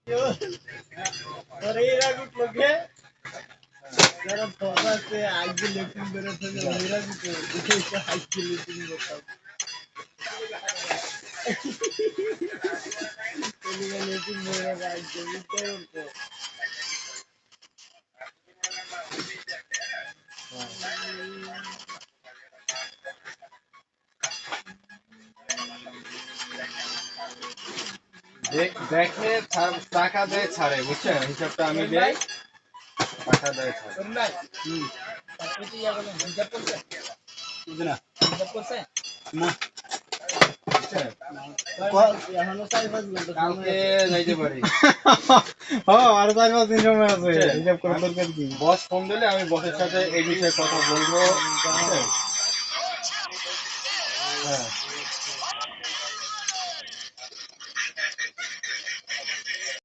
और ये रागु लोगे जरा फोकस से आगे लेकिन मेरे से मेरा भी तो इसका आगे लेकिन बताओ लेकिन मेरा आगे लेकिन तो দেখে টাকা দেয় ছাড়ে বুঝছেন হিসাবটা আমি দেই টাকা দেয় ছাড়ে নাই আপনি ইয়া বলেন হিসাব করতে না হিসাব করতে না এখনো 4-5 ঘন্টা কালকে যাইতে পারি ও আর 4-5 দিন সময় আছে হিসাব করার দরকার কি বস ফোন দিলে আমি বসের সাথে এই বিষয়ে কথা বলবো হ্যাঁ